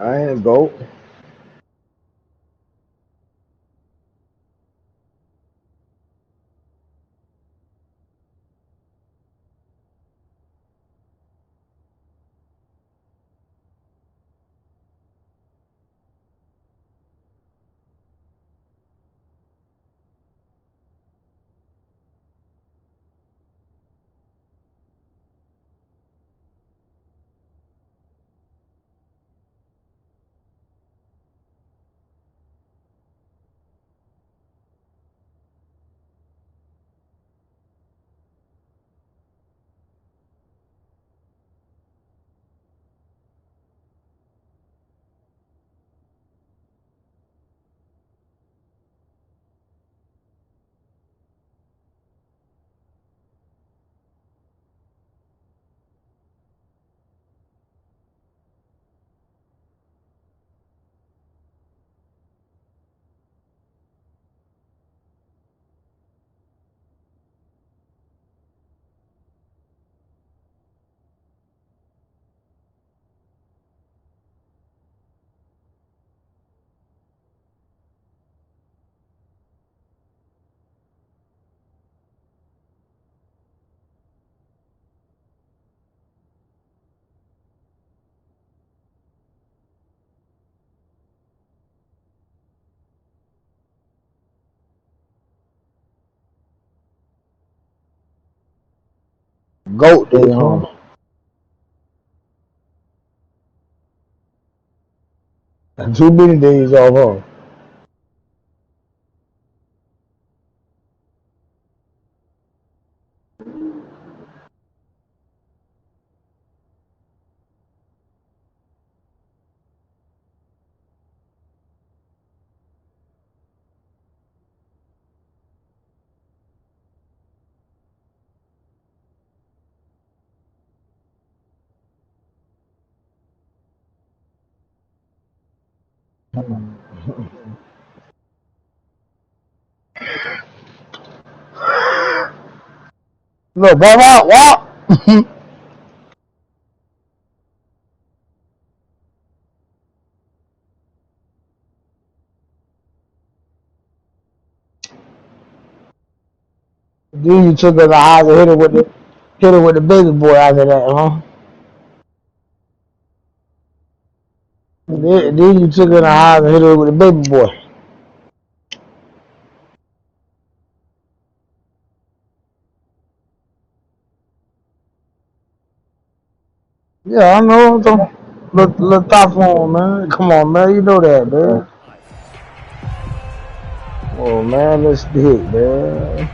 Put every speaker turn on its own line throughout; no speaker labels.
I ain't GOAT. GOAT day home. Too many days off home. Look, ball out, walk. Then you took her to the house and hit her with the baby boy after that, huh? Then you took her to the house and hit her with the baby boy. Yeah, I know. Look thoughtful, man. Come on, man. You know that, man. Oh, man, let's hit, man.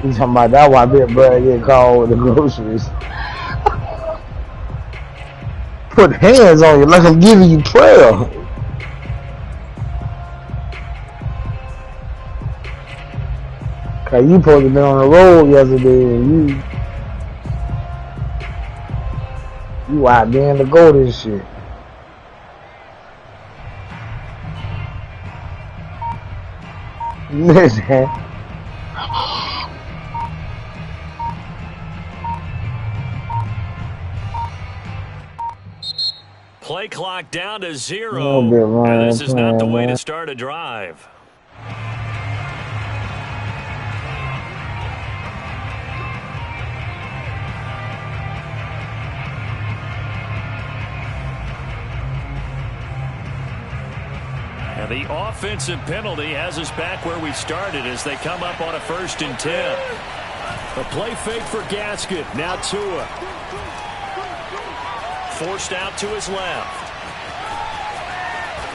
You talking about that why big brother get called with the groceries. Put hands on you like I'm giving you prayer. Cause you supposed to be on the road yesterday and you out there in the goat and shit. Listen.
Play clock down to 0. And this is not the way to start a drive. And the offensive penalty has us back where we started as they come up on a 1st and 10. A play fake for Gasket. Now Tua. Forced out to his left.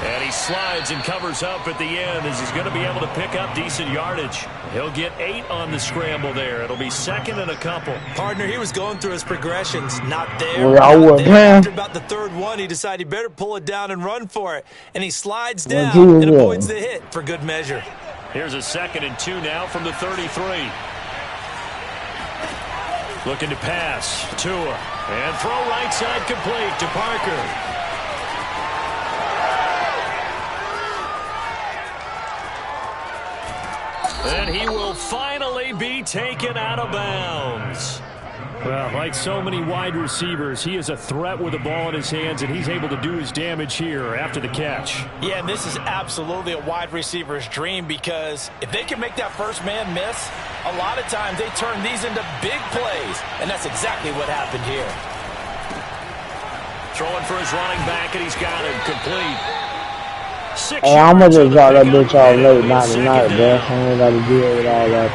And he slides and covers up at the end as he's going to be able to pick up decent yardage. He'll get 8 on the scramble there. It'll be 2nd and a couple.
Partner, he was going through his progressions. Not there.
Well,
After about the 3rd one, he decided he better pull it down and run for it. And he slides down and avoids the hit for good measure.
Here's a 2nd and 2 now from the 33. Looking to pass. Tua. And throw right side complete to Parker. And he will finally be taken out of bounds. Well, like so many wide receivers, he is a threat with the ball in his hands, and he's able to do his damage here after the catch.
Yeah, and this is absolutely a wide receiver's dream, because if they can make that first man miss, a lot of times they turn these into big plays, and that's exactly what happened here.
Throwing for his running back, and he's got him complete.
Hey, I'm gonna just drop that bitch all late, not tonight, bro. I ain't got to deal with all that.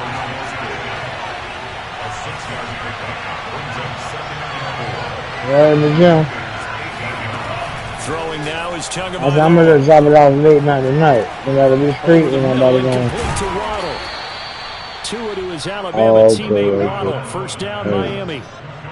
Yeah, in the gym.
Throwing now is
I'm gonna just drop it off late night tonight. You gotta be straight and nobody going.
Tua to his Alabama teammate Waddle. First down, Miami.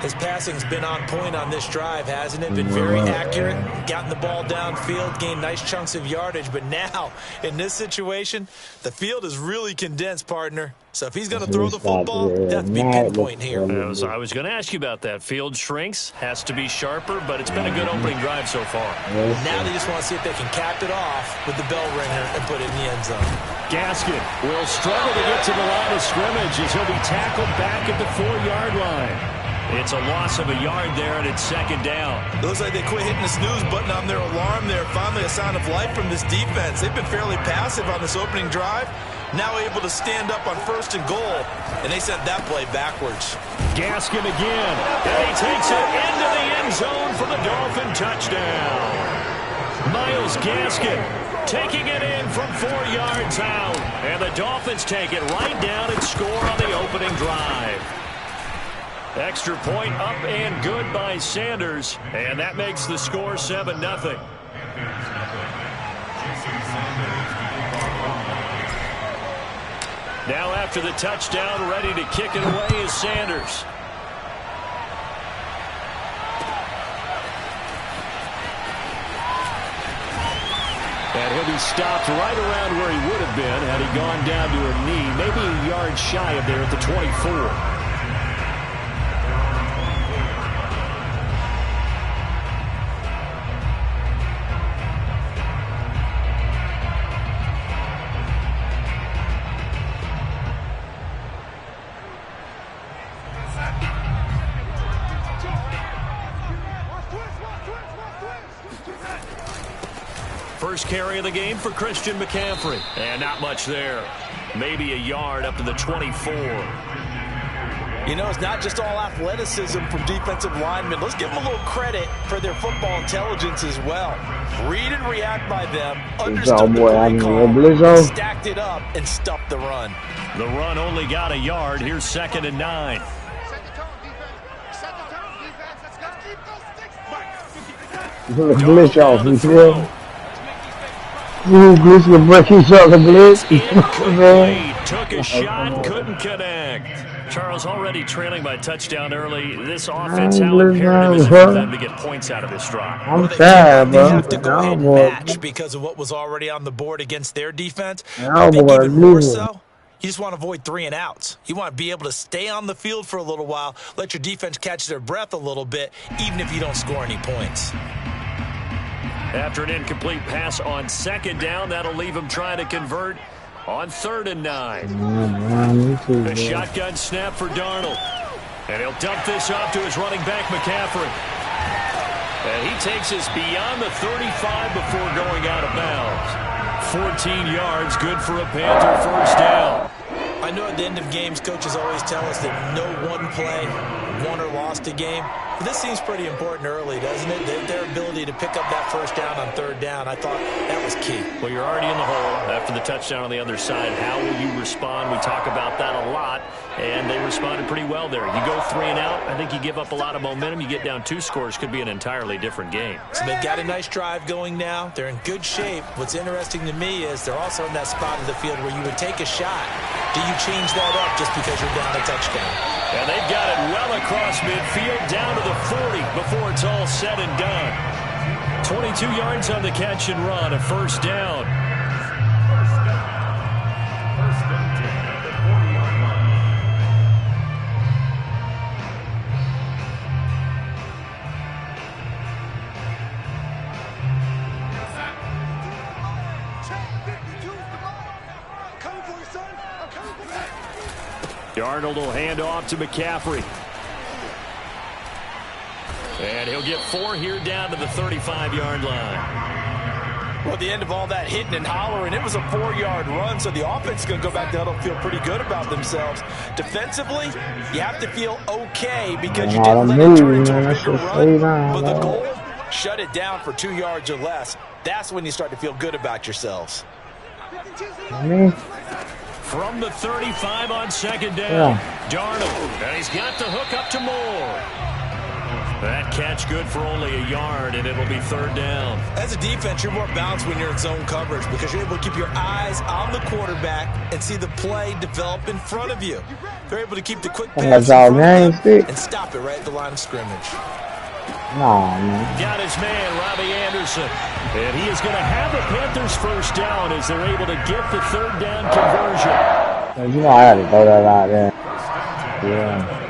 His passing's been on point on this drive, hasn't it? Been very accurate, gotten the ball downfield, gained nice chunks of yardage. But now, in this situation, the field is really condensed, partner. So if he's going to throw the football, that's be pinpoint here.
I was going to ask you about that. Field shrinks, has to be sharper, but it's been a good opening drive so far.
Now they just want to see if they can cap it off with the bell ringer and put it in the end zone.
Gaskin will struggle to get to the line of scrimmage as he'll be tackled back at the 4-yard line. It's a loss of a yard there, and it's second down.
Looks like they quit hitting the snooze button on their alarm there. Finally a sign of life from this defense. They've been fairly passive on this opening drive. Now able to stand up on 1st and goal, and they sent that play backwards.
Gaskin again, and he takes it into the end zone for the Dolphin touchdown. Myles Gaskin taking it in from 4 yards out, and the Dolphins take it right down and score on the opening drive. Extra point up and good by Sanders, and that makes the score 7-0. Now after the touchdown, ready to kick it away is Sanders. And he'll be stopped right around where he would have been had he gone down to a knee, maybe a yard shy of there at the 24. First carry of the game for Christian McCaffrey. And not much there. Maybe a yard up to the 24.
You know, it's not just all athleticism from defensive linemen. Let's give them a little credit for their football intelligence as well. Read and react by them. Understood the play call, stacked it up, and stuffed the run.
The run only got a yard. Here's 2nd and 9.
Glitch off, you feel? Glitch will break each other, glitch.
Took a shot, couldn't connect. Charles already trailing by touchdown early. This offense, how imperative is it for them to get points out of this drive?
I'm tired, bro.
They have to go ahead and match because of what was already on the board against their defense. I think even more so, you just want to avoid 3 and outs. You want to be able to stay on the field for a little while, let your defense catch their breath a little bit, even if you don't score any points.
After an incomplete pass on 2nd down, that'll leave him trying to convert on 3rd and 9. A shotgun snap for Darnold. And he'll dump this off to his running back, McCaffrey. And he takes us beyond the 35 before going out of bounds. 14 yards, good for a Panther first down.
I know at the end of games, coaches always tell us that no one play won or lost a game. But this seems pretty important early, doesn't it? Their ability to pick up that first down on 3rd down, I thought that was key.
Well, you're already in the hole after the touchdown on the other side. How will you respond? We talk about that a lot, and they responded pretty well there. You go 3 and out, I think you give up a lot of momentum. You get down 2 scores, could be an entirely different game.
So they've got a nice drive going now. They're in good shape. What's interesting to me is they're also in that spot of the field where you would take a shot. Do you change that up just because you're down a touchdown?
And they've got it well across midfield, down to the 40 before it's all said and done. 22 yards on the catch and run, a first down. Darnold will hand off to McCaffrey. And he'll get 4 here down to the 35-yard line.
Well, at the end of all that hitting and hollering, it was a 4-yard run, so the offense is going to go back to huddle and feel pretty good about themselves. Defensively, you have to feel okay because you didn't let it turn into a bigger run, but the goal, shut it down for 2 yards or less. That's when you start to feel good about yourselves.
From the 35 on second down, Darnold, and he's got the hook up to Moore. That catch good for only a yard, and it'll be third down.
As a defense, you're more balanced when you're in zone coverage because you're able to keep your eyes on the quarterback and see the play develop in front of you. They're able to keep the quick pass in front of them and stop it right at the line of scrimmage.
Got his man, Robbie Anderson. And he is going to have the Panthers first down as they're able to get the third down conversion.
You know I had to throw that out there. Yeah.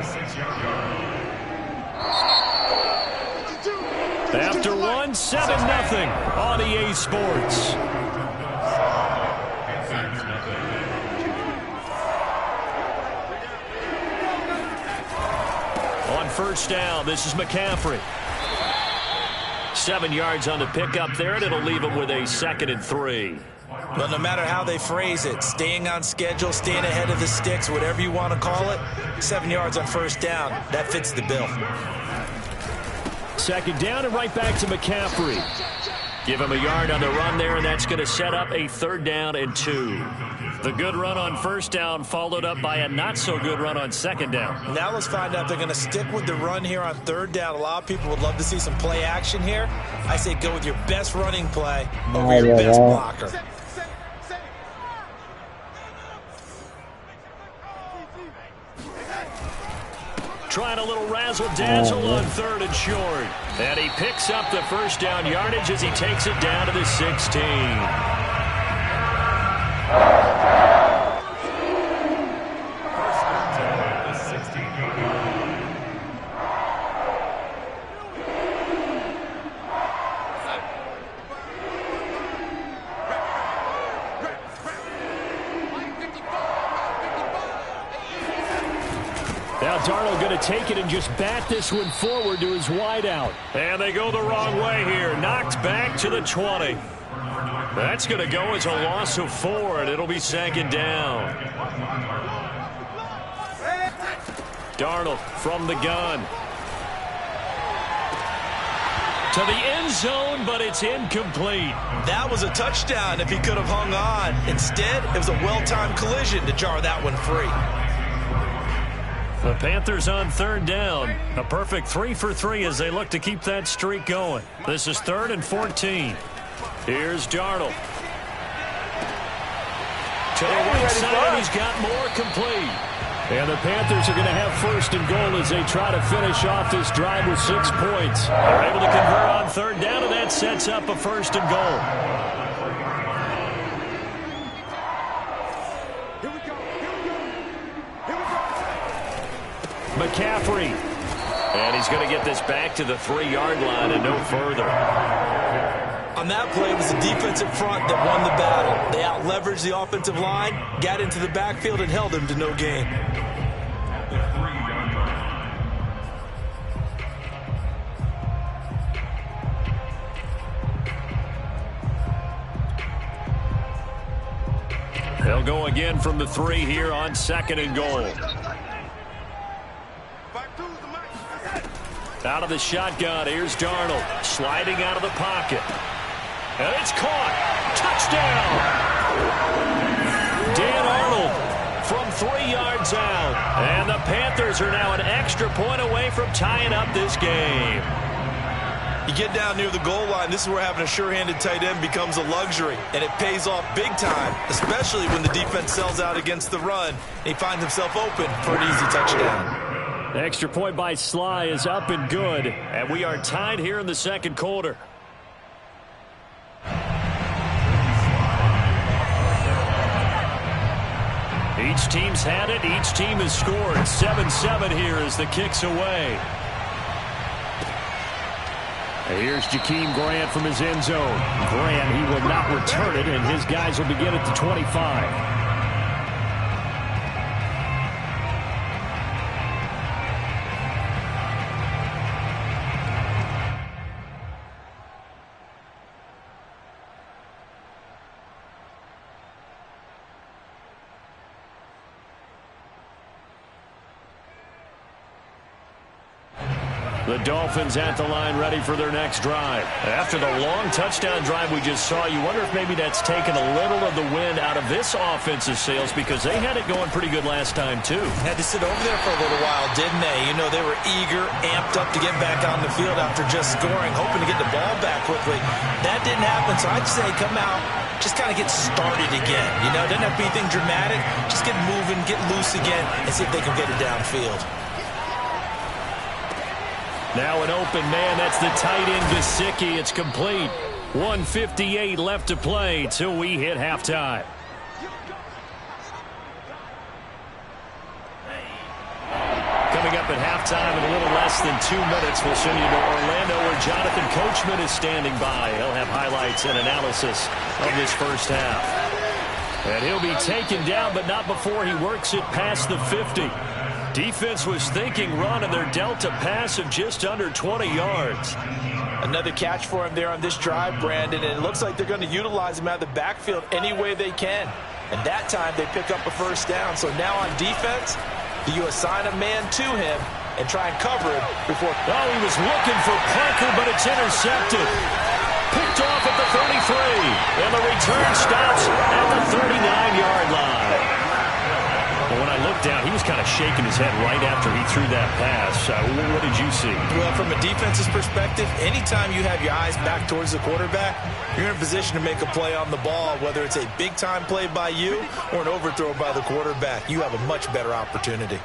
After 1, 7-0 on EA Sports. On first down, this is McCaffrey. 7 yards on the pickup there, and it'll leave him with a 2nd and 3.
But no matter how they phrase it, staying on schedule, staying ahead of the sticks, whatever you want to call it, 7 yards on first down, that fits the bill.
2nd down and right back to McCaffrey. Give him a yard on the run there, and that's going to set up a 3rd down and 2. The good run on first down followed up by a not-so-good run on 2nd down.
Now let's find out if they're going to stick with the run here on 3rd down. A lot of people would love to see some play action here. I say go with your best running play over your best blocker.
Trying a little razzle-dazzle on 3rd and short. And he picks up the first down yardage as he takes it down to the 16. Now Darnold going to take it and just bat this one forward to his wideout. And they go the wrong way here. Knocked back to the 20. That's going to go as a loss of 4, and it'll be 2nd down. Darnold from the gun. To the end zone, but it's incomplete.
That was a touchdown if he could have hung on. Instead, it was a well-timed collision to jar that one free.
The Panthers on 3rd down. A perfect 3 for 3 as they look to keep that streak going. This is 3rd and 14. Here's Darnold. To the right side, he's got more complete. And the Panthers are going to have 1st and goal as they try to finish off this drive with 6 points. They're able to convert on 3rd down, and that sets up a 1st and goal. McCaffrey. And he's going to get this back to the 3-yard line and no further.
On that play, it was the defensive front that won the battle. They out-leveraged the offensive line, got into the backfield, and held him to no gain.
They'll go again from the 3 here on 2nd and goal. Out of the shotgun, here's Darnold, sliding out of the pocket. And it's caught. Touchdown! Dan Arnold from 3 yards out. And the Panthers are now an extra point away from tying up this game.
You get down near the goal line, this is where having a sure-handed tight end becomes a luxury. And it pays off big time, especially when the defense sells out against the run. And he finds himself open for an easy touchdown.
The extra point by Sly is up and good, and we are tied here in the 2nd quarter. Each team's had it. Each team has scored. 7-7 here as the kick's away. And here's Jakeem Grant from his end zone. Grant, he will not return it, and his guys will begin at the 25. The Dolphins at the line ready for their next drive. After the long touchdown drive we just saw, you wonder if maybe that's taken a little of the wind out of this offensive sails because they had it going pretty good last time too.
Had to sit over there for a little while, didn't they? You know, they were eager, amped up to get back on the field after just scoring, hoping to get the ball back quickly. That didn't happen, so I'd say come out, just kind of get started again. You know, it doesn't have to be anything dramatic. Just get moving, get loose again, and see if they can get it downfield.
Now an open man. That's the tight end, Gesicki. It's complete. 1:58 left to play till we hit halftime. Coming up at halftime in a little less than 2 minutes, we'll send you to Orlando where Jonathan Coachman is standing by. He'll have highlights and analysis of this first half. And he'll be taken down, but not before he works it past the 50. Defense was thinking run, and they're dealt a pass of just under 20 yards.
Another catch for him there on this drive, Brandon, and it looks like they're going to utilize him out of the backfield any way they can. And that time they pick up a first down. So now on defense, do you assign a man to him and try and cover him before...
Oh, he was looking for Parker, but it's intercepted. Picked off at the 33, and the return stops at the 39-yard line. Well, when I looked down, he was kind of shaking his head right after he threw that pass. What did you see?
Well, from a defense's perspective, anytime you have your eyes back towards the quarterback, you're in a position to make a play on the ball, whether it's a big-time play by you or an overthrow by the quarterback. You have a much better opportunity.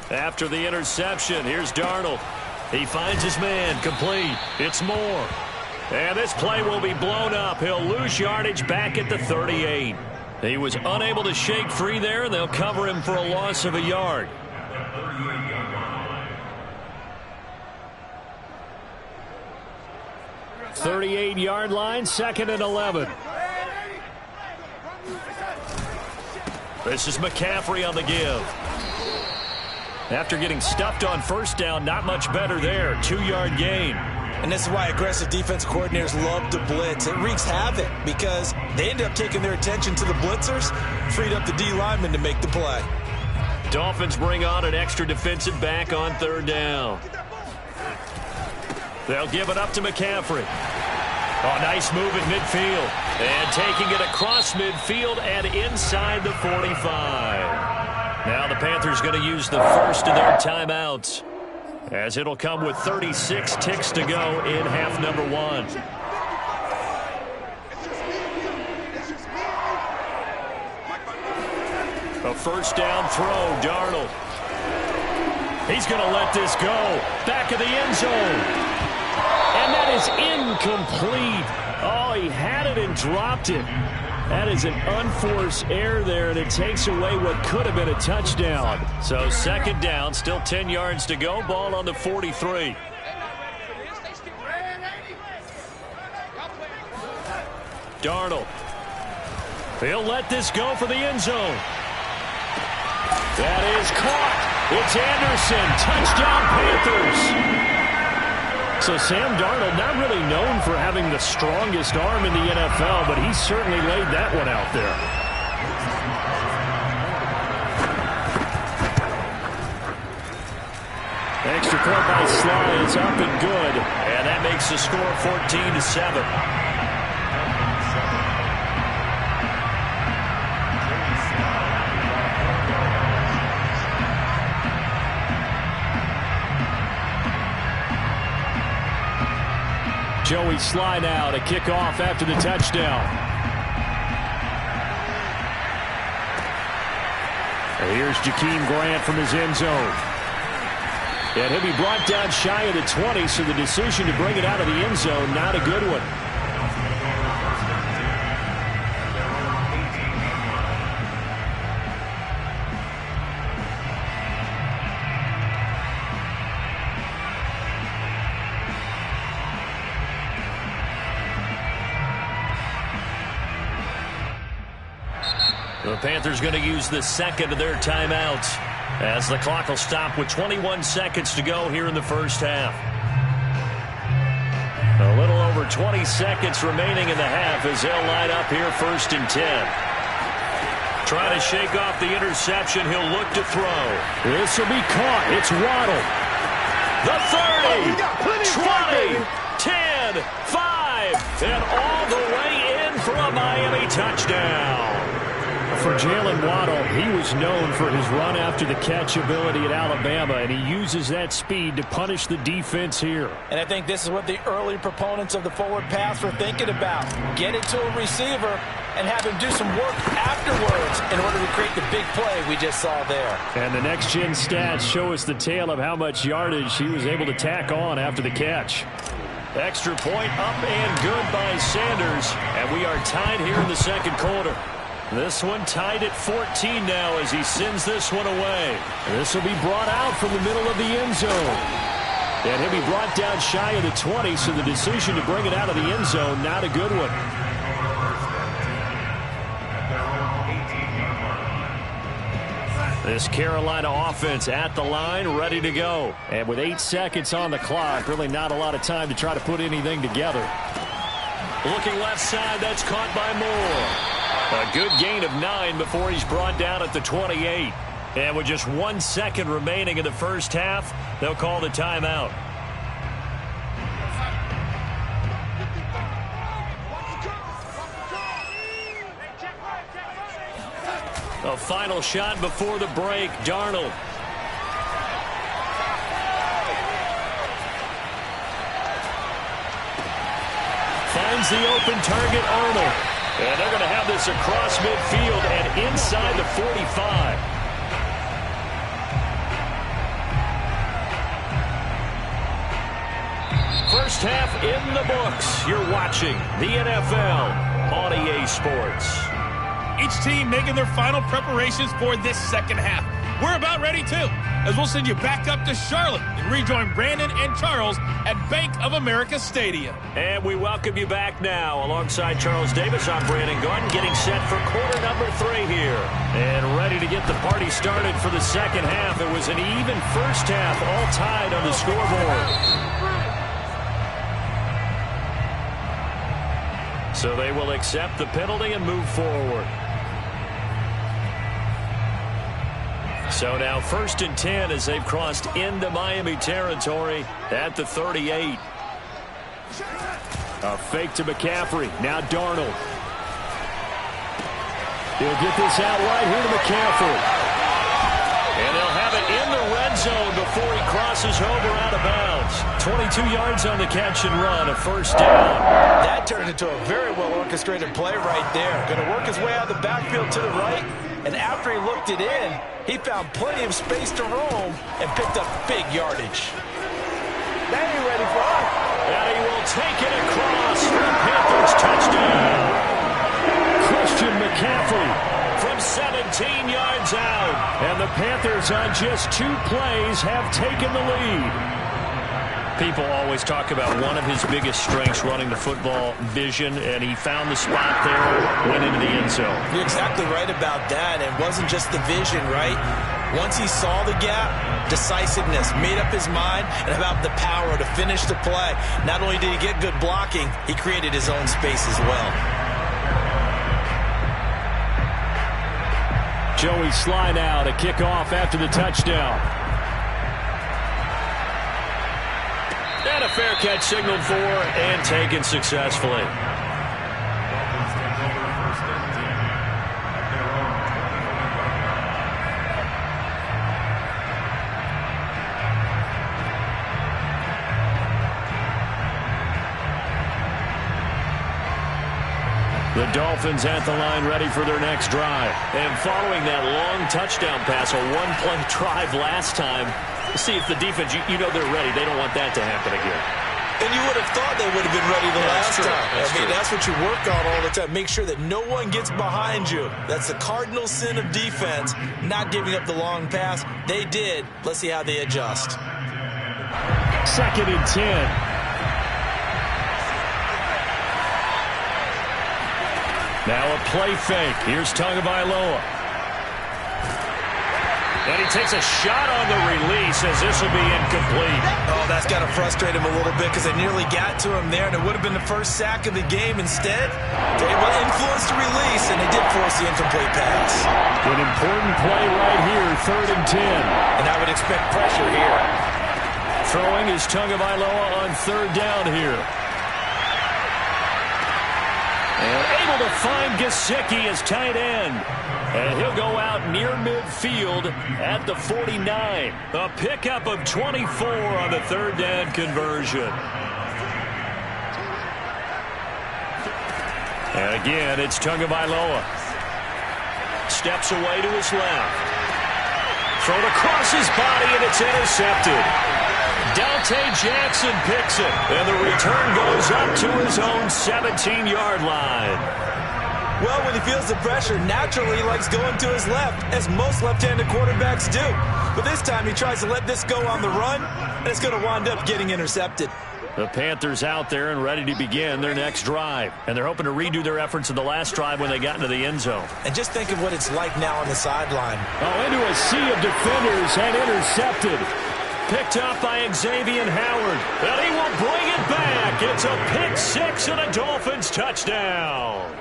After the interception, here's Darnold. He finds his man, complete. It's Moore. And this play will be blown up. He'll lose yardage back at the 38. He was unable to shake free there, and they'll cover him for a loss of a yard. "38-yard line, 2nd and 11. This is McCaffrey on the give. After getting stuffed on first down, not much better there. 2-yard gain.
And this is why aggressive defense coordinators love to blitz. It wreaks havoc because they end up taking their attention to the blitzers, freed up the D lineman to make the play.
Dolphins bring on an extra defensive back on 3rd down. They'll give it up to McCaffrey. Oh, nice move at midfield. And taking it across midfield and inside the 45. Now the Panthers going to use the first of their timeouts, as it'll come with 36 ticks to go in half number 1. A first down throw, Darnold. He's going to let this go. Back of the end zone. And that is incomplete. Oh, he had it and dropped it. That is an unforced error there, and it takes away what could have been a touchdown. So 2nd down, still 10 yards to go. Ball on the 43. Darnold. He'll let this go for the end zone. That is caught. It's Anderson. Touchdown, Panthers. So Sam Darnold, not really known for having the strongest arm in the NFL, but he certainly laid that one out there. Extra point by Sly is up and good, and that makes the score 14-7. Joey Sly now to kick off after the touchdown. And here's Jakeem Grant from his end zone. And he'll be brought down shy of the 20, so the decision to bring it out of the end zone, not a good one. The Panthers going to use the 2nd of their timeouts, as the clock will stop with 21 seconds to go here in the first half. A little over 20 seconds remaining in the half as they'll line up here 1st and 10. Trying to shake off the interception. He'll look to throw. This will be caught. It's Waddle. The 30, 20, 10, 5, and all the way in for a Miami touchdown. For Jalen Waddle, he was known for his run-after-the-catch ability at Alabama, and he uses that speed to punish the defense here.
And I think this is what the early proponents of the forward pass were thinking about. Get it to a receiver and have him do some work afterwards in order to create the big play we just saw there.
And the next-gen stats show us the tale of how much yardage he was able to tack on after the catch. Extra point up and good by Sanders, and we are tied here in the second quarter. This one tied at 14 now as he sends this one away. This will be brought out from the middle of the end zone. And he'll be brought down shy of the 20, so the decision to bring it out of the end zone, not a good one. This Carolina offense at the line, ready to go. And with 8 seconds on the clock, really not a lot of time to try to put anything together. Looking left side, that's caught by Moore. A good gain of 9 before he's brought down at the 28. And with just 1 second remaining in the first half, they'll call the timeout. A final shot before the break, Darnold. Finds the open target, Arnold. And they're going to have this across midfield and inside the 45. First half in the books. You're watching the NFL on EA Sports.
Each team making their final preparations for this second half. We're about ready, too, as we'll send you back up to Charlotte and rejoin Brandon and Charles at Bank of America Stadium.
And we welcome you back now. Alongside Charles Davis, I'm Brandon Gordon, getting set for quarter number 3 here. And ready to get the party started for the second half. It was an even first half, all tied on the scoreboard. So they will accept the penalty and move forward. So now 1st and 10 as they've crossed into Miami territory at the 38. A fake to McCaffrey. Now Darnold. He'll get this out right here to McCaffrey. And they'll have it in the red zone before he crosses over out of bounds. 22 yards on the catch and run, a first down.
That turned into a very well-orchestrated play right there. Going to work his way out of the backfield to the right. And after he looked it in, he found plenty of space to roam and picked up big yardage.
They ain't ready for us.
And he will take it across for the Panthers touchdown. Christian McCaffrey from 17 yards out. And the Panthers on just 2 plays have taken the lead. People always talk about one of his biggest strengths, running the football, vision, and he found the spot there, went into the end zone.
You're exactly right about that. It wasn't just the vision, right? Once he saw the gap, decisiveness, made up his mind, and about the power to finish the play. Not only did he get good blocking, he created his own space as well.
Joey Sly now to kick off after the touchdown. And a fair catch signaled for and taken successfully. The Dolphins at the line ready for their next drive. And following that long touchdown pass, a one-play drive last time, see if the defense, you know they're ready. They don't want that to happen again.
And you would have thought they would have been ready the last time. That's what you work on all the time. Make sure that no one gets behind you. That's the cardinal sin of defense, not giving up the long pass. They did. Let's see how they adjust.
2nd and 10. Now a play fake. Here's Tagovailoa. And he takes a shot on the release as this will be incomplete.
Oh, that's got to frustrate him a little bit because they nearly got to him there, and it would have been the first sack of the game. Instead, they're able to influence the release, and they did force the incomplete pass.
An important play right here, 3rd and 10.
And I would expect pressure here.
Throwing is Tagovailoa on 3rd down here. And able to find Gesicki as tight end. And he'll go out near midfield at the 49. A pickup of 24 on the 3rd down conversion. And again, it's Tagovailoa. Steps away to his left. Thrown across his body, and it's intercepted. Dante Jackson picks it, and the return goes up to his own 17-yard line.
Well, when he feels the pressure, naturally he likes going to his left, as most left-handed quarterbacks do. But this time he tries to let this go on the run, and it's going to wind up getting intercepted.
The Panthers out there and ready to begin their next drive. And they're hoping to redo their efforts in the last drive when they got into the end zone.
And just think of what it's like now on the sideline.
Oh, into a sea of defenders and intercepted. Picked up by Xavier Howard. And he will bring it back. It's a pick six and a Dolphins touchdown.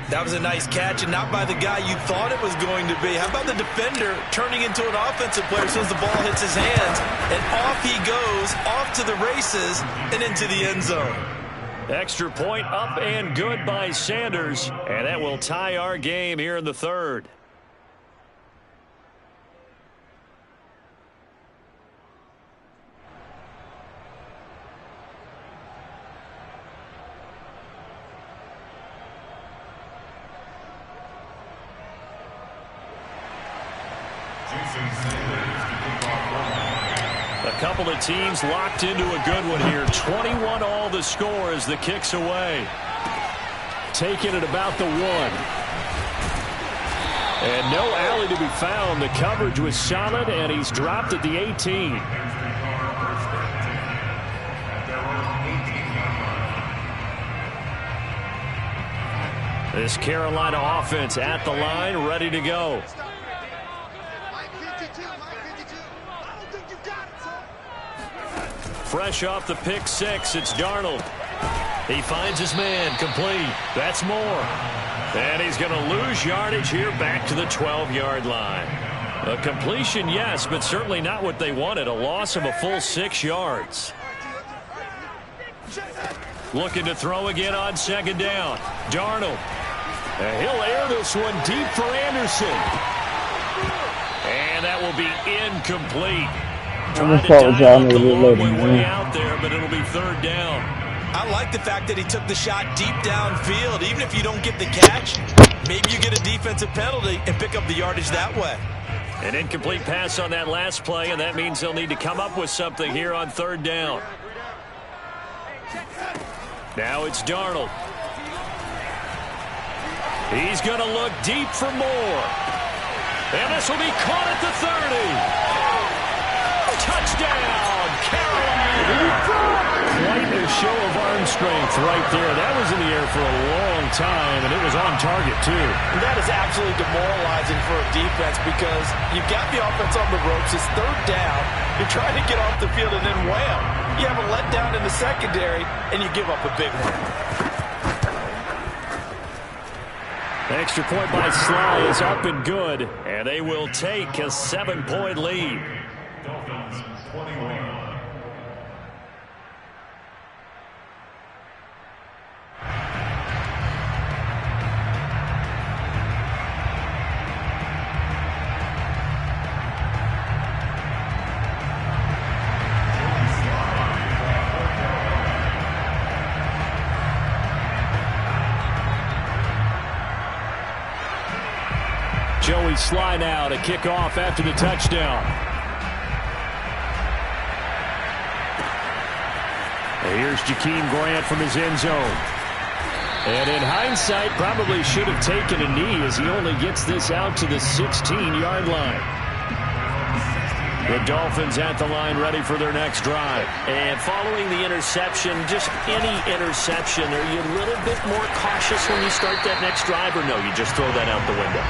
That was a nice catch, and not by the guy you thought it was going to be. How about the defender turning into an offensive player as soon as the ball hits his hands, and off he goes, off to the races, and into the end zone.
Extra point up and good by Sanders, and that will tie our game here in the 3rd. A couple of teams locked into a good one here. 21 all the score as the kick's away. Taking it about the 1. And no alley to be found. The coverage was solid, and he's dropped at the 18. This Carolina offense at the line, ready to go. Fresh off the pick six, it's Darnold. He finds his man, complete. That's more. And he's going to lose yardage here back to the 12-yard line. A completion, yes, but certainly not what they wanted. A loss of a full 6 yards. Looking to throw again on 2nd down. Darnold. And he'll air this one deep for Anderson. And that will be incomplete. Trying to dial the long way out there, but it'll be 3rd down.
I like the fact that he took the shot deep downfield. Even if you don't get the catch, maybe you get a defensive penalty and pick up the yardage that way.
An incomplete pass on that last play, and that means they'll need to come up with something here on 3rd down. Now it's Darnold. He's going to look deep for more. And this will be caught at the 30. Touchdown, Carolina! Quite a show of arm strength right there. That was in the air for a long time, and it was on target, too.
And that is absolutely demoralizing for a defense because you've got the offense on the ropes. It's 3rd down. You're trying to get off the field, and then wham! You have a letdown in the secondary, and you give up a big one.
Extra point by Sly is up and good, and they will take a 7-point lead. Dolphins 21. Joey Sly now to kick off after the touchdown. Here's Jakeem Grant from his end zone. And in hindsight, probably should have taken a knee as he only gets this out to the 16-yard line. The Dolphins at the line ready for their next drive.
And following the interception, just any interception, are you a little bit more cautious when you start that next drive, or no, you just throw that out the window?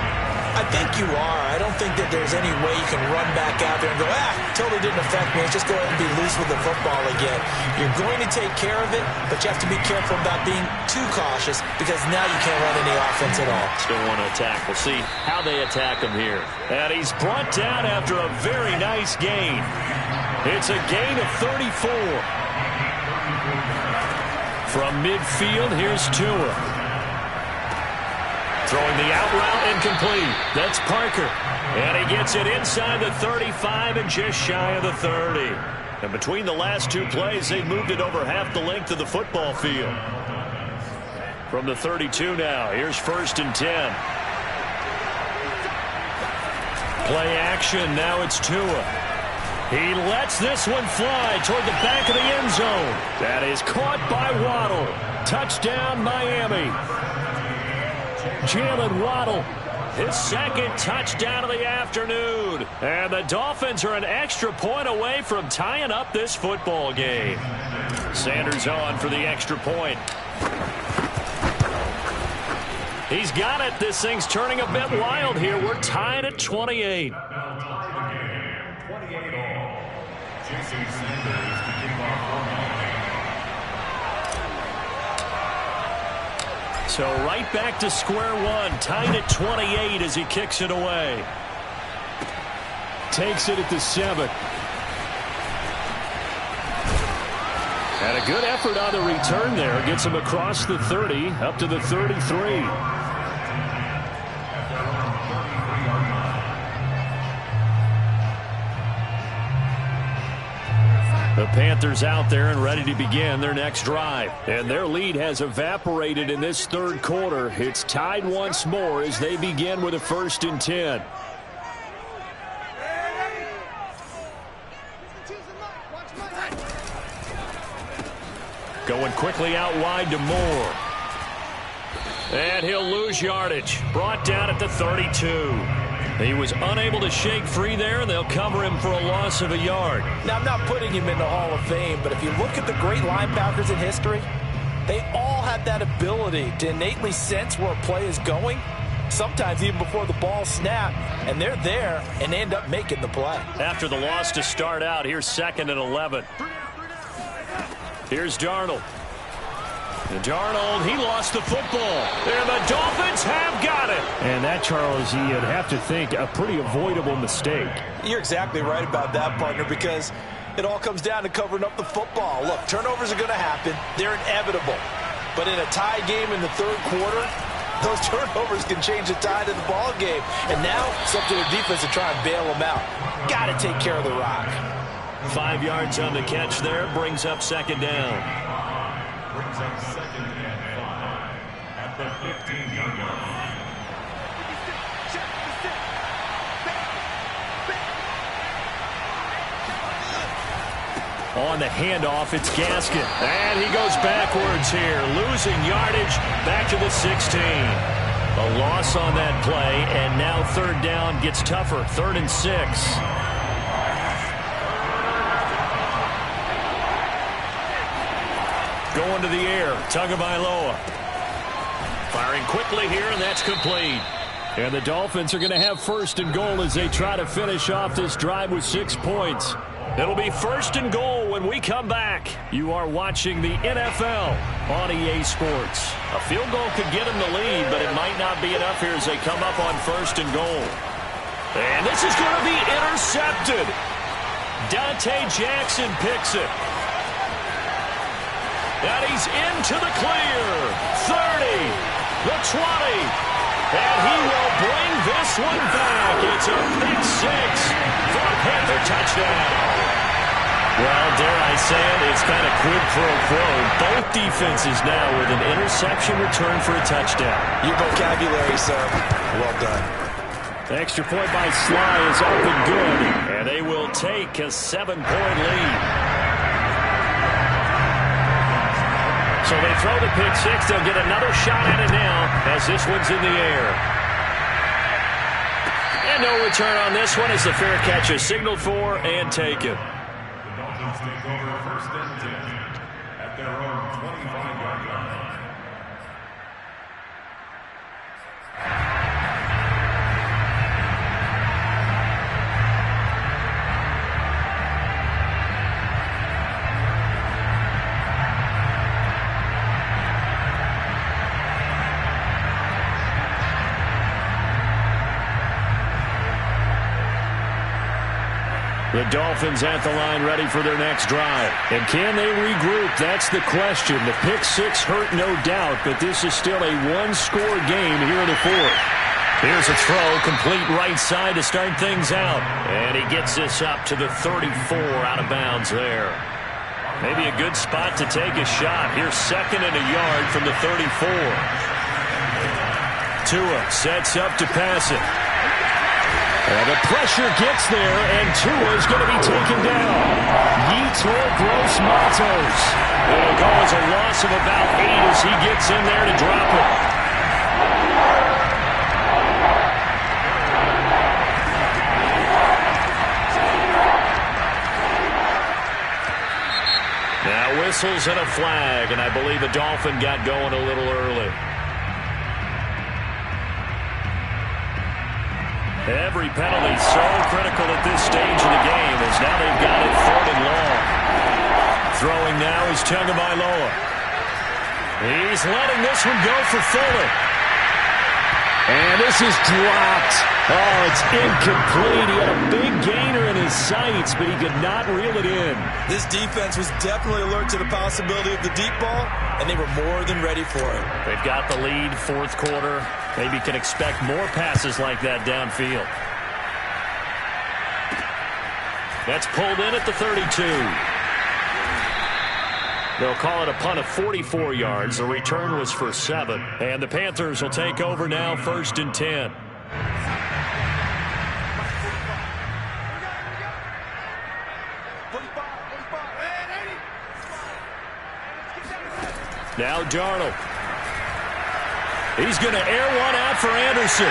I think you are. I don't think that there's any way you can run back out there and go, totally didn't affect me. Let's just go ahead and be loose with the football again. You're going to take care of it, but you have to be careful about being too cautious because now you can't run any offense at all.
Still want to attack. We'll see how they attack him here. And he's brought down after a very nice gain. It's a gain of 34. From midfield, here's Tua. Throwing the out route incomplete. That's Parker. And he gets it inside the 35 and just shy of the 30. And between the last two plays, they've moved it over half the length of the football field. From the 32 now, here's 1st and 10. Play action, now it's Tua. He lets this one fly toward the back of the end zone. That is caught by Waddle. Touchdown, Miami. Jalen Waddle, his second touchdown of the afternoon. And the Dolphins are an extra point away from tying up this football game. Sanders on for the extra point. He's got it. This thing's turning a bit wild here. We're tied at 28. So right back to square one, tied at 28 as he kicks it away. Takes it at the 7. And a good effort on the return there. Gets him across the 30, up to the 33. The Panthers out there and ready to begin their next drive. And their lead has evaporated in this third quarter. It's tied once more as they begin with a 1st and 10. Going quickly out wide to Moore. And he'll lose yardage. Brought down at the 32. He was unable to shake free there, and they'll cover him for a loss of a yard.
Now, I'm not putting him in the Hall of Fame, but if you look at the great linebackers in history, they all have that ability to innately sense where a play is going, sometimes even before the ball snapped, and they're there and they end up making the play.
After the loss to start out, here's 2nd and 11. Here's Darnold. Darnold, he lost the football. And the Dolphins have got it. And that, Charles, you'd have to think a pretty avoidable mistake.
You're exactly right about that, partner, because it all comes down to covering up the football. Look, turnovers are going to happen. They're inevitable. But in a tie game in the third quarter, those turnovers can change the tide of the ball game. And now it's up to the defense to try and bail them out. Got to take care of the rock.
5 yards on the catch there. Brings up 2nd down.
Brings up 2nd and 5 at the 15-yard line.
On the handoff, it's Gaskin. And he goes backwards here, losing yardage back to the 16. A loss on that play, and now 3rd down gets tougher. 3rd and 6. Going to the air, Tagovailoa. Firing quickly here, and that's complete. And the Dolphins are going to have 1st and goal as they try to finish off this drive with 6 points. It'll be 1st and goal when we come back. You are watching the NFL on EA Sports. A field goal could get them the lead, but it might not be enough here as they come up on 1st and goal. And this is going to be intercepted. Dante Jackson picks it. And he's into the clear. 30, the 20. And he will bring this one back. It's a big 6 for a Panther touchdown. Well, dare I say it, it's kind of quid pro quo. Both defenses now with an interception return for a touchdown.
Your vocabulary, sir. Well done.
The extra point by Sly is up and good. And they will take a 7-point lead. So they throw the pick 6. They'll get another shot at it now as this one's in the air. And no return on this one as the fair catch is signaled for and taken.
The Dolphins take over 1st and 10 at their own 25-yard line.
The Dolphins at the line ready for their next drive. And can they regroup? That's the question. The pick six hurt, no doubt, but this is still a one-score game here in the fourth. Here's a throw, complete right side to start things out. And he gets this up to the 34, out of bounds there. Maybe a good spot to take a shot. Here's 2nd and a yard from the 34. Tua sets up to pass it. And the pressure gets there, and Tua's going to be taken down. Yetur Gross-Matos. It'll go as a loss of about 8 as he gets in there to drop it. Now whistles and a flag, and I believe a Dolphin got going a little early. Every penalty so critical at this stage of the game as now they've got it 3rd and long. Throwing now is Tagovailoa. He's letting this one go for Fuller. And this is dropped. Oh, it's incomplete. He had a big gainer in his sights, but he could not reel it in.
This defense was definitely alert to the possibility of the deep ball, and they were more than ready for it.
They've got the lead, 4th quarter. Maybe can expect more passes like that downfield. That's pulled in at the 32. They'll call it a punt of 44 yards. The return was for 7. And the Panthers will take over now, 1st and 10. Now Darnold. He's going to air one out for Anderson.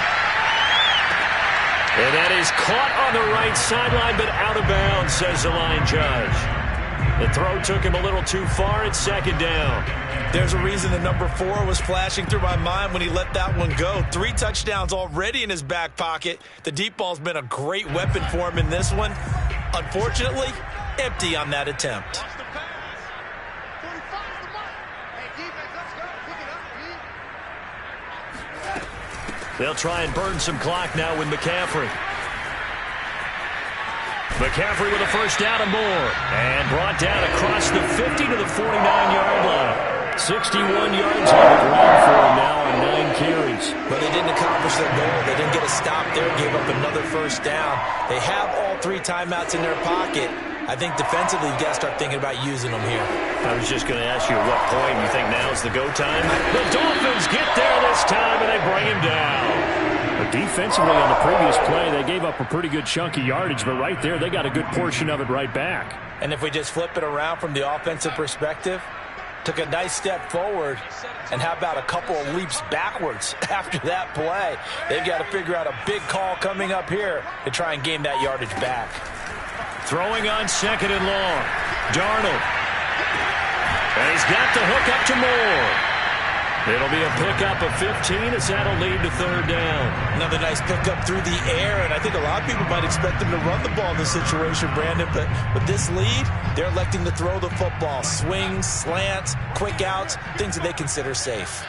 And that is caught on the right sideline, but out of bounds, says the line judge. The throw took him a little too far. It's 2nd down.
There's a reason the number 4 was flashing through my mind when he let that one go. 3 touchdowns already in his back pocket. The deep ball's been a great weapon for him in this one. Unfortunately, empty on that attempt.
They'll try and burn some clock now with McCaffrey. McCaffrey with a 1st down and more. And brought down across the 50 to the 49-yard line. 61 yards on the ground for him now on 9 carries.
But they didn't accomplish their goal. They didn't get a stop there, gave up another 1st down. They have all 3 timeouts in their pocket. I think defensively you've got to start thinking about using them here.
I was just going to ask you at what point you think now's the go time. The Dolphins get there this time, and they bring him down. But defensively on the previous play, they gave up a pretty good chunk of yardage, but right there they got a good portion of it right back.
And if we just flip it around from the offensive perspective, took a nice step forward, and how about a couple of leaps backwards after that play? They've got to figure out a big call coming up here to try and gain that yardage back.
Throwing on 2nd and long. Darnold. And he's got the hook up to Moore. It'll be a pickup of 15 as that'll lead to 3rd down.
Another nice pickup through the air, and I think a lot of people might expect them to run the ball in this situation, Brandon, but with this lead, they're electing to throw the football. Swings, slants, quick outs, things that they consider safe.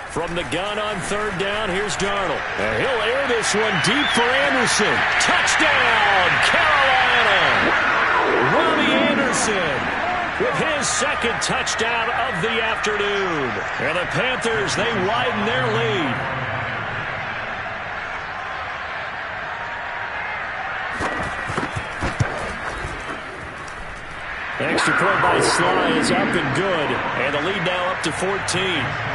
From the gun on 3rd down, here's Darnold. And he'll air this one deep for Anderson. Touchdown, Carolina! Robbie Anderson with his 2nd touchdown of the afternoon. And the Panthers, they widen their lead. Extra point by Sly is up and good. And the lead now up to 14.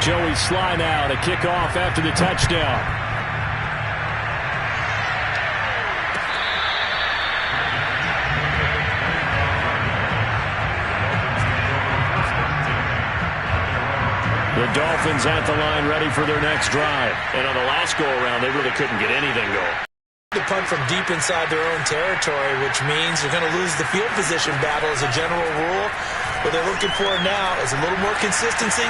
Joey Sly now to kick off after the touchdown. The Dolphins at the line ready for their next drive. And on the last go-around, they really couldn't get anything going.
The punt from deep inside their own territory, which means you're going to lose the field position battle as a general rule. What they're looking for now is a little more consistency,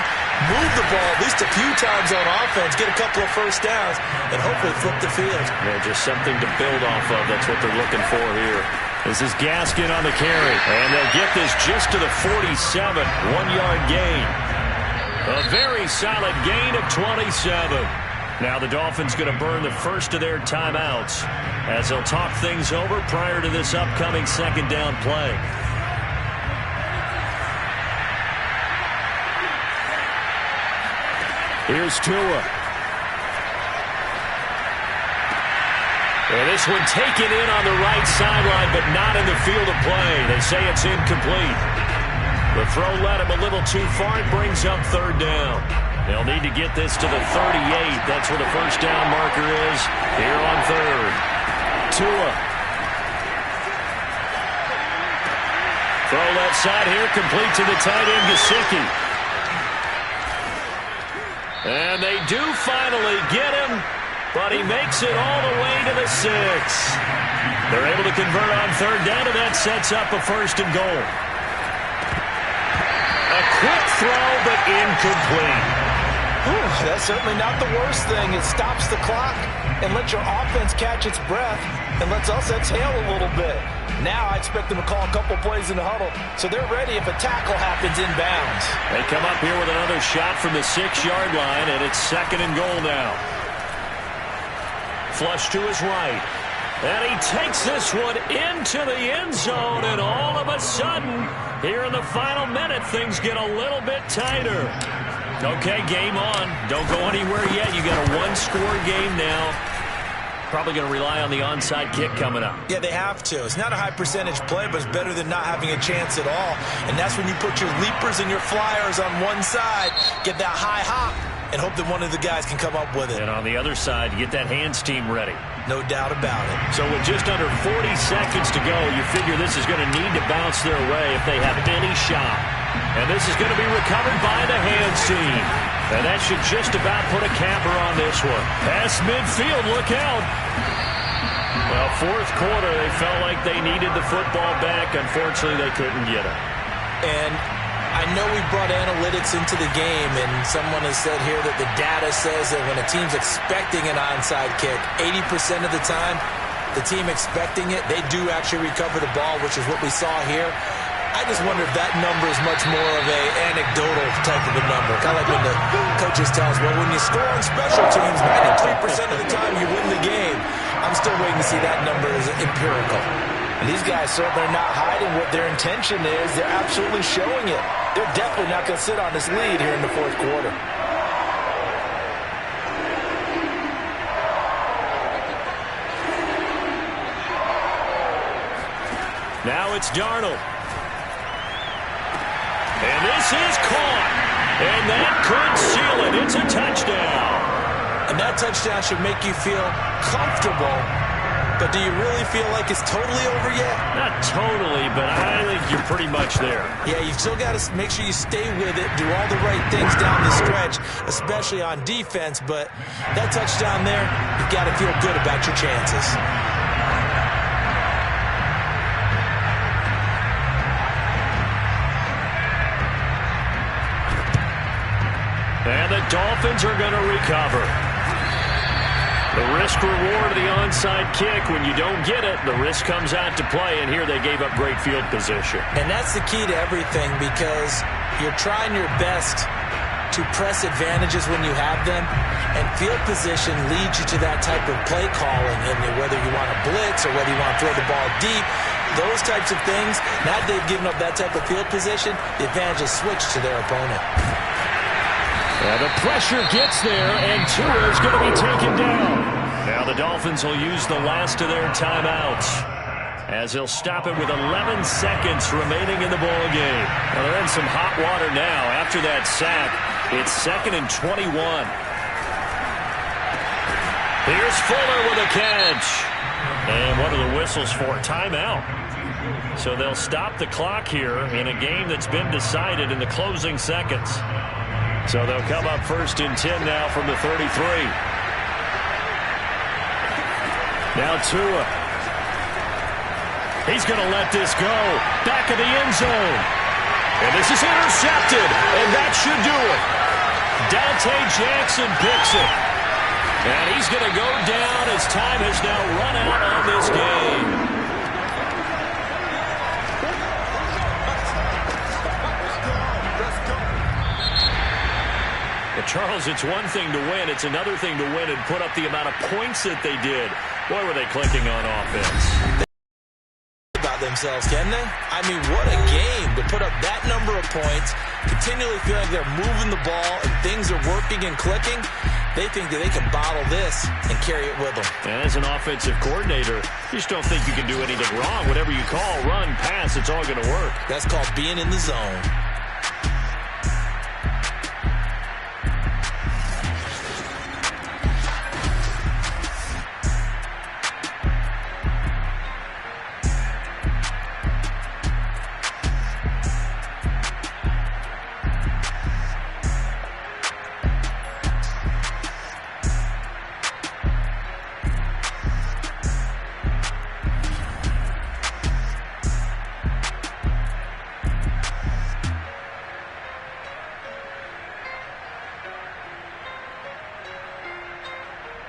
move the ball at least a few times on offense, get a couple of first downs, and hopefully flip the field.
Yeah, just something to build off of. That's what they're looking for here. This is Gaskin on the carry, and they'll get this just to the 47, 1-yard gain. A very solid gain of 27. Now the Dolphins going to burn the first of their timeouts as they'll talk things over prior to this upcoming second down play. Here's Tua. And this one taken in on the right sideline, but not in the field of play. They say it's incomplete. The throw led him a little too far. It brings up third down. They'll need to get this to the 38. That's where the first down marker is here on third. Tua. Throw left side here, complete to the tight end, Gesicki. And they do finally get him, but he makes it all the way to the 6. They're able to convert on third down, and that sets up a first and goal. A quick throw, but incomplete.
That's certainly not the worst thing. It stops the clock and lets your offense catch its breath and lets us exhale a little bit. Now I expect them to call a couple plays in the huddle, so they're ready if a tackle happens inbounds.
They come up here with another shot from the 6-yard line, and it's second and goal now. Flush to his right. And he takes this one into the end zone, and all of a sudden, here in the final minute, things get a little bit tighter. Okay, game on. Don't go anywhere yet. You got a one-score game now. Probably going to rely on the onside kick coming up.
Yeah, they have to. It's not a high-percentage play, but it's better than not having a chance at all. And that's when you put your leapers and your flyers on one side, get that high hop, and hope that one of the guys can come up with it.
And on the other side, get that hands team ready.
No doubt about it.
So with just under 40 seconds to go, you figure this is going to need to bounce their way if they have any shot. And this is going to be recovered by the hands team. And that should just about put a capper on this one. Past midfield, look out. Well, fourth quarter, they felt like they needed the football back. Unfortunately, they couldn't get it.
And I know we brought analytics into the game, and someone has said here that the data says that when a team's expecting an onside kick, 80% of the time, the team expecting it, they do actually recover the ball, which is what we saw here. I just wonder if that number is much more of a anecdotal type of a number. Kind of like when the coaches tell us, well, when you score on special teams, 93% of the time you win the game. I'm still waiting to see that number as empirical. And these guys certainly are not hiding what their intention is. They're absolutely showing it. They're definitely not going to sit on this lead here in the fourth quarter.
Now it's Darnold. And this is caught. And that could seal it. It's a touchdown.
And that touchdown should make you feel comfortable. But do you really feel like it's totally over yet?
Not totally, but I think you're pretty much there.
Yeah, you've still got to make sure you stay with it, do all the right things down the stretch, especially on defense. But that touchdown there, you've got to feel good about your chances.
And the Dolphins are going to recover. The risk-reward of the onside kick, when you don't get it, the risk comes out to play, and here they gave up great field position.
And that's the key to everything, because you're trying your best to press advantages when you have them, and field position leads you to that type of play calling, and whether you want to blitz or whether you want to throw the ball deep, those types of things, now that they've given up that type of field position, the advantage is switched to their opponent.
The pressure gets there, and Tua is going to be taken down. Now the Dolphins will use the last of their timeouts, as they'll stop it with 11 seconds remaining in the ball game. Well, they're in some hot water now. After that sack, it's 2nd and 21. Here's Fuller with a catch. And what are the whistles for? Timeout. So they'll stop the clock here in a game that's been decided in the closing seconds. So they'll come up 1st and 10 now from the 33. Now Tua. He's going to let this go. Back of the end zone. And this is intercepted, and that should do it. Dante Jackson picks it. And he's going to go down as time has now run out on this game. But Charles, it's one thing to win. It's another thing to win and put up the amount of points that they did. Boy, were they clicking on offense.
About themselves, can they? I mean, what a game to put up that number of points, continually feel like they're moving the ball and things are working and clicking. They think that they can bottle this and carry it with them.
As an offensive coordinator, you just don't think you can do anything wrong. Whatever you call, run, pass, it's all going to work.
That's called being in the zone.